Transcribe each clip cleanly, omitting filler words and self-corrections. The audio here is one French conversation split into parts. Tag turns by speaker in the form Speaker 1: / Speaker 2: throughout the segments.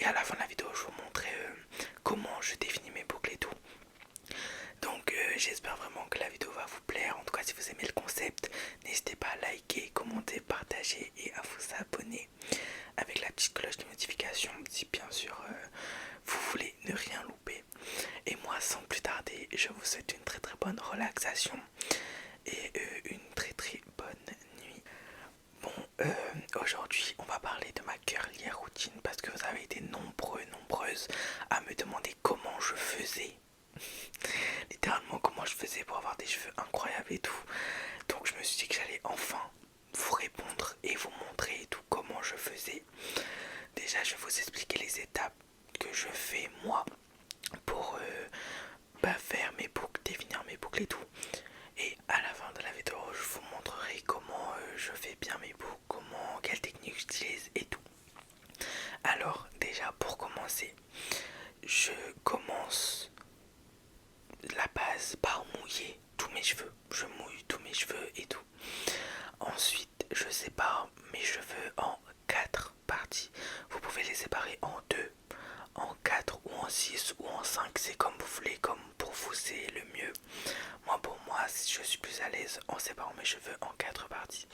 Speaker 1: et à la fin de la vidéo je vous montrerai comment je définis mes boucles et tout. Donc j'espère vraiment que la vidéo va vous plaire. En tout cas si vous aimez le concept, n'hésitez pas à liker, commenter, partager et à vous abonner avec la petite cloche de notification si bien sûr vous voulez ne rien louper. Et moi sans plus tarder, je vous souhaite une très très bonne relaxation et une très très bonne nuit. Bon, aujourd'hui on va parler de ma girly routine parce que vous avez été nombreuses à me demander comment je faisais. Littéralement comment je faisais pour avoir des cheveux incroyables et tout. Donc je me suis dit que j'allais enfin vous répondre et vous montrer tout comment je faisais. Déjà je vais vous expliquer les étapes que je fais moi pour faire mes boucles, définir mes boucles et tout. Et à la fin de la vidéo je vous montrerai comment je fais bien mes boucles, quelle technique j'utilise et tout. Alors déjà pour commencer, je commence la base par mouiller tous mes cheveux. Je mouille tous mes cheveux et tout. Ensuite, je sépare mes cheveux en 4 parties. Vous pouvez les séparer en 2, en 4 ou en 6 ou en 5. C'est comme vous voulez, comme pour vous c'est le mieux. Moi pour moi, je suis plus à l'aise en séparant mes cheveux en 4 parties.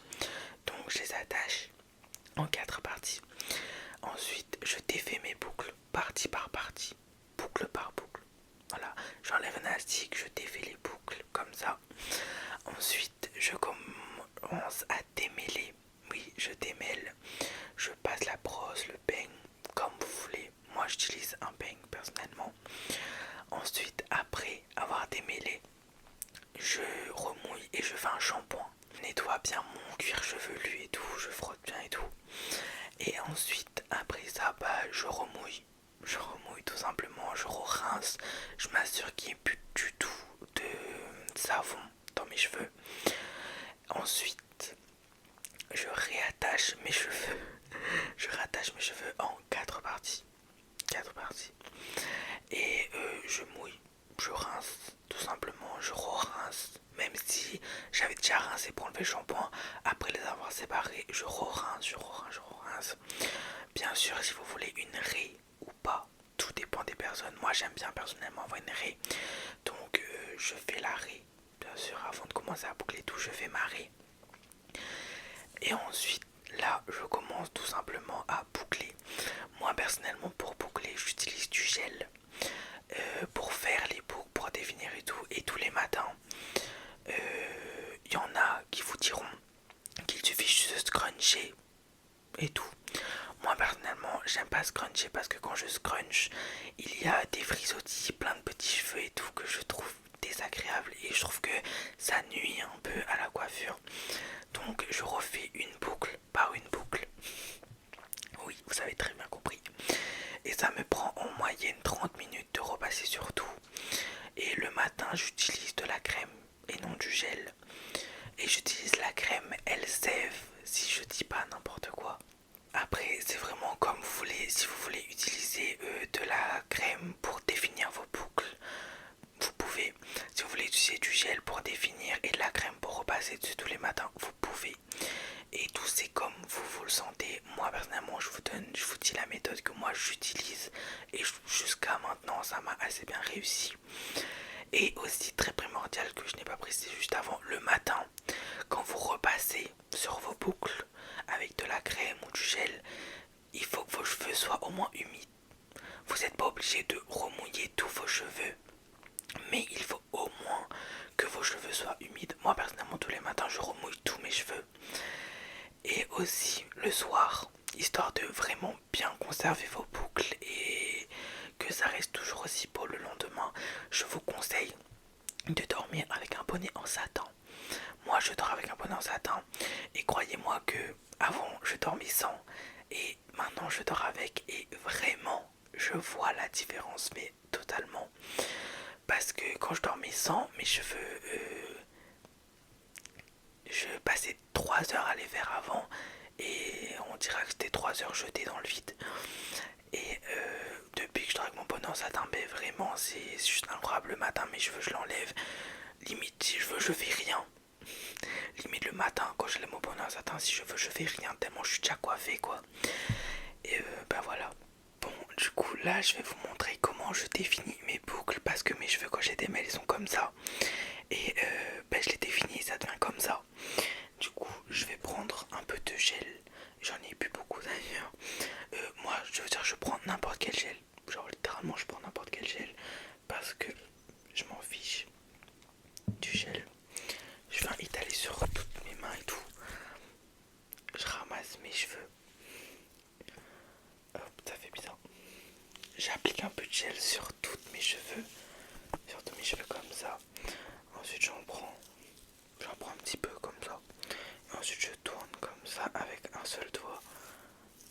Speaker 1: Donc je les attache en 4 parties. Ensuite, je défais mes boucles partie par partie, boucle par boucle. Voilà, j'enlève un élastique, je défais les boucles comme ça. Ensuite, je commence à démêler. Oui, je démêle. Je passe la brosse, le peigne, comme vous voulez. Moi, j'utilise un peigne personnellement. Ensuite, après avoir démêlé, je remouille et je fais un shampoing. Je nettoie bien mon cuir chevelu et tout, je frotte bien et tout. Et ensuite, après ça, je remouille. Je remouille tout simplement, je rince. Je m'assure qu'il n'y ait plus du tout de savon dans mes cheveux. Ensuite, je réattache mes cheveux. Je rattache mes cheveux en 4 parties. 4 parties. Et je mouille. Je rince tout simplement. Je re-rince. Même si j'avais déjà rincé pour enlever le shampoing, après les avoir séparés, je re-rince, je re-rince, je re-rince. Bien sûr, si vous voulez une raie ou pas, tout dépend des personnes. Moi, j'aime bien personnellement avoir une raie. Donc, je fais la raie. Bien sûr, avant de commencer à boucler tout, je fais ma raie. Et ensuite, là, je commence tout simplement à boucler. Moi, personnellement, pour boucler, j'utilise du gel. Pour faire les boucles, pour définir et tout. Et tous les matins, il y en a qui vous diront qu'il suffit juste de scruncher et tout. Moi personnellement j'aime pas scruncher parce que quand je scrunch il y a des frisottis, plein de petits cheveux et tout que je trouve désagréable et je trouve que ça nuit un peu à la coiffure. Donc je refais une boucle par une boucle. Oui, vous avez très bien compris. Et ça me prend en moyenne 30 minutes de repasser sur tout. Et le matin j'utilise de la crème et non du gel. Et j'utilise la crème Elseve si je dis pas n'importe quoi. Après c'est vraiment comme vous voulez. Si vous voulez utiliser de la crème pour définir vos boucles, vous pouvez. Si vous voulez utiliser du gel pour définir et de la crème pour repasser dessus tous les matins, vous pouvez. Et tout c'est comme vous le sentez. Moi personnellement je vous dis la méthode que moi j'utilise. Et jusqu'à maintenant ça m'a assez bien réussi. Et aussi très primordial que je n'ai pas précisé juste avant, le matin, quand vous repassez sur vos boucles avec de la crème ou du gel, il faut que vos cheveux soient au moins humides. Vous n'êtes pas obligé de remouiller tous vos cheveux, mais il faut au moins que vos cheveux soient humides. Moi personnellement tous les matins je remouille tous mes cheveux. Et aussi le soir, histoire de vraiment bien conserver vos boucles et que ça reste toujours aussi beau le lendemain, je vous conseille de dormir avec un bonnet en satin. Moi je dors avec un bonnet en satin et croyez-moi que avant je dormais sans et maintenant je dors avec et vraiment je vois la différence mais totalement. Parce que quand je dormais sans, mes cheveux, je passais 3 heures à les faire avant et on dirait que c'était 3 heures jetées dans le vide. Et depuis que je dors avec mon bonnet en satin, ben vraiment c'est juste incroyable. Le matin mes cheveux je l'enlève, limite si je veux je fais rien. Limite le matin quand je lève mon bonnet en satin, si je veux je fais rien tellement je suis déjà coiffé quoi. Et ben voilà. Bon Du coup là je vais vous montrer comment je définis mes boucles parce que mes cheveux quand j'ai des mêles ils sont comme ça. Et je les définis et ça devient comme ça. Du coup je vais prendre un peu de gel. J'en ai plus beaucoup d'ailleurs. Moi je veux dire je prends n'importe quel gel. Genre littéralement je prends n'importe quel gel. Parce que je m'en fiche du gel. Je viens étaler sur toutes mes mains et tout. Je ramasse mes cheveux. Hop, ça fait bizarre. J'applique un peu de gel sur toutes mes cheveux. Sur tous mes cheveux comme ça. Ensuite j'en prends un petit peu comme ça. Et ensuite je tourne comme ça avec un seul doigt.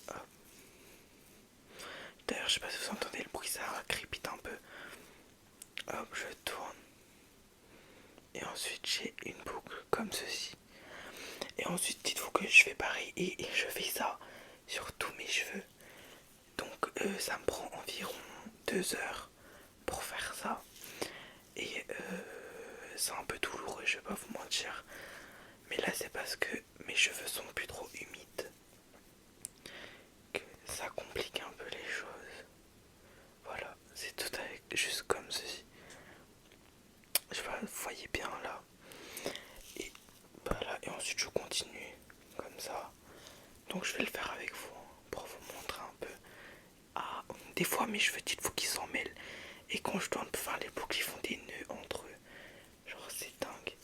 Speaker 1: Hop. D'ailleurs je sais pas si vous entendez le bruit, ça crépite un peu. Hop, je tourne. Et ensuite j'ai une boucle comme ceci. Et ensuite dites-vous que je fais pareil et je fais ça sur tous mes cheveux. Donc ça me prend environ 2 heures pour faire ça. Et c'est un peu douloureux, je vais pas vous mentir. Mais là c'est parce que mes cheveux sont plus trop humides que ça complique un peu les choses. Voilà, c'est tout avec juste comme ceci. Je sais pas, vous voyez bien là. Et voilà, et ensuite je continue comme ça. Donc je vais le faire avec vous pour vous montrer un peu. Ah, des fois mes cheveux, dites-vous qu'ils s'en mêlent. Et quand je tourne pour faire les boucles, ils font des nœuds entre eux. Genre c'est dingue.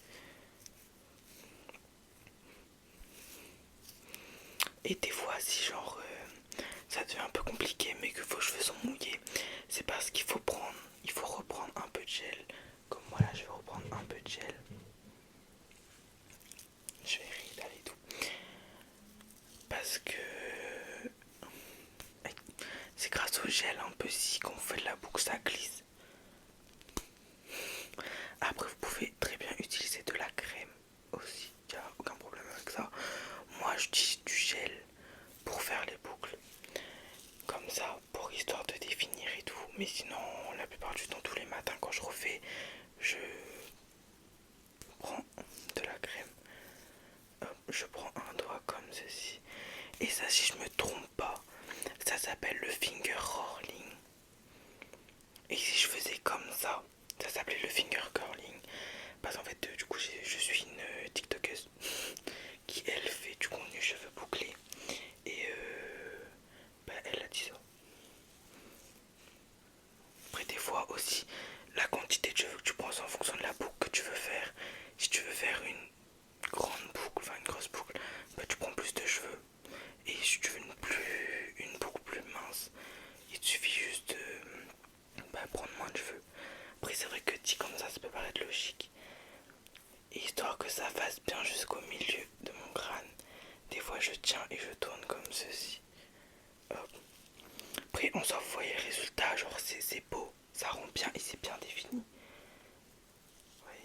Speaker 1: Et des fois si genre ça devient un peu compliqué mais que vos cheveux sont mouillés, c'est parce qu'il faut reprendre un peu de gel. Comme moi là je vais reprendre un peu de gel. Je vais réétaler tout. Parce que c'est grâce au gel un peu si quand vous faites la boucle ça glisse. Après vous pouvez très bien utiliser de la crème aussi, il n'y a aucun problème avec ça. Moi j'utilise du gel pour faire les boucles. Comme ça, pour histoire de définir et tout. Mais sinon, la plupart du temps, tous les matins quand je refais, je prends de la crème. Hop, je prends un doigt comme ceci. Et ça, si je me trompe pas, ça s'appelle le finger rolling. Et si je faisais comme ça s'appelait le finger curling. Parce qu'en fait, du coup, je suis une TikTokeuse qui, elle, fait du contenu cheveux bouclés. Et elle a dit ça. Après, des fois aussi, la quantité de cheveux que tu prends en fonction de la boucle que tu veux faire. Si tu veux faire une grande boucle, enfin une grosse boucle, bah, tu prends plus de cheveux. Et si tu veux une boucle plus mince, il te suffit juste de prendre moins de cheveux. Après, c'est vrai que dit comme ça peut paraître logique. Et histoire que ça fasse bien jusqu'au milieu de mon crâne, des fois je tiens et je tourne comme ceci. Hop. Après, on s'en voit les résultats, genre c'est beau, ça rend bien et c'est bien défini. Oui,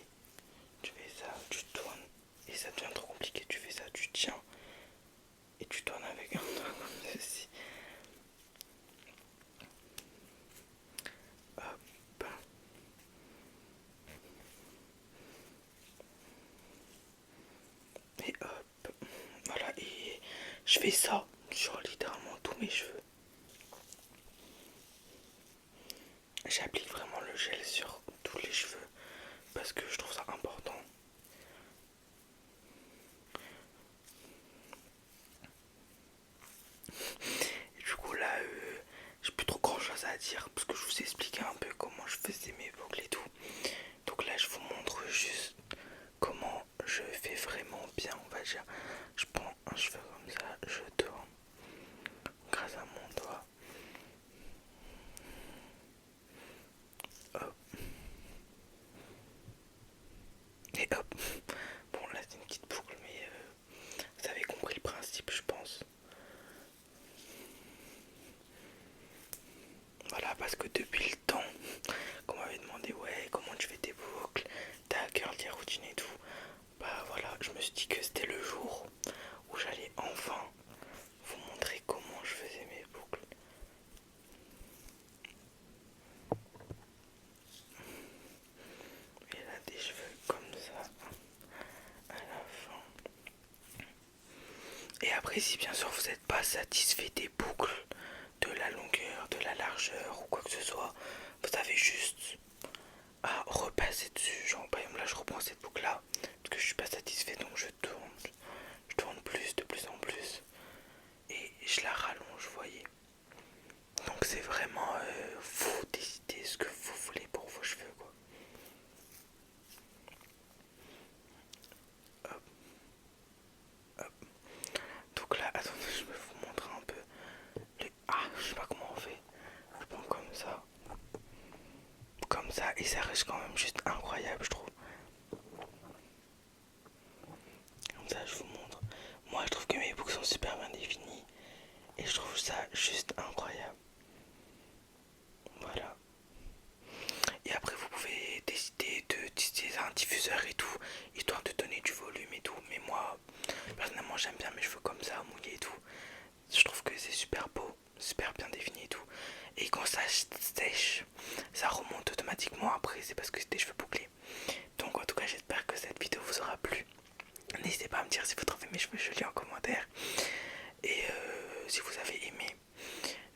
Speaker 1: tu fais ça, tu tournes et ça devient trop compliqué. Tu fais ça, tu tiens et tu tournes avec un doigt comme ceci. Hop. Et hop. Voilà, et je fais ça sur littéralement tous mes cheveux. J'applique vraiment le gel sur tous les cheveux parce que je trouve ça important. Et du coup là, j'ai plus trop grand chose à dire parce que je vous ai expliqué un peu comment je faisais mes boucles et tout. Donc là, je vous montre juste comment je fais vraiment bien, on va dire. Je prends un cheveu comme ça, je tourne grâce à mon doigt. Hop. Et hop. Bon là c'est une petite boucle mais vous avez compris le principe je pense. Voilà parce que depuis le temps qu'on m'avait demandé ouais comment tu fais tes boucles, ta curly routine et tout. Bah voilà je me suis dit que c'était le jour où j'allais enfin vous montrer comment je faisais mes boucles. Et là des cheveux comme ça à la fin. Et après si bien sûr vous n'êtes pas satisfait des boucles, de la longueur, de la largeur ou quoi que ce soit. Vous avez juste à repasser dessus. Genre par exemple là je reprends cette boucle là parce que je suis pas satisfait, donc je tourne plus, de plus en plus et je la rallonge, vous voyez. Donc c'est vraiment vous décidez ce que vous voulez pour vos cheveux quoi. Hop, hop. Donc là, attendez, je vais vous montrer un peu. Ah, je sais pas comment on fait. Je prends comme ça, et ça reste quand même juste incroyable, je trouve. Comme ça, je vous montre. Moi, je trouve que mes boucles sont super bien définies, et je trouve ça juste incroyable. Voilà. Et après, vous pouvez décider d'utiliser un diffuseur et tout, histoire de donner du volume et tout. Mais moi, personnellement, j'aime bien mes cheveux comme ça, mouillés et tout. Je trouve que c'est super beau, super bien défini et tout. Et quand ça sèche, ça remonte automatiquement après, c'est parce que c'est des cheveux bouclés. Donc en tout cas, j'espère que cette vidéo vous aura plu. N'hésitez pas à me dire si vous trouvez mes cheveux jolis en commentaire. Et si vous avez aimé,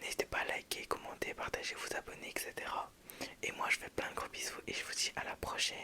Speaker 1: n'hésitez pas à liker, commenter, partager, vous abonner, etc. Et moi, je fais plein de gros bisous et je vous dis à la prochaine.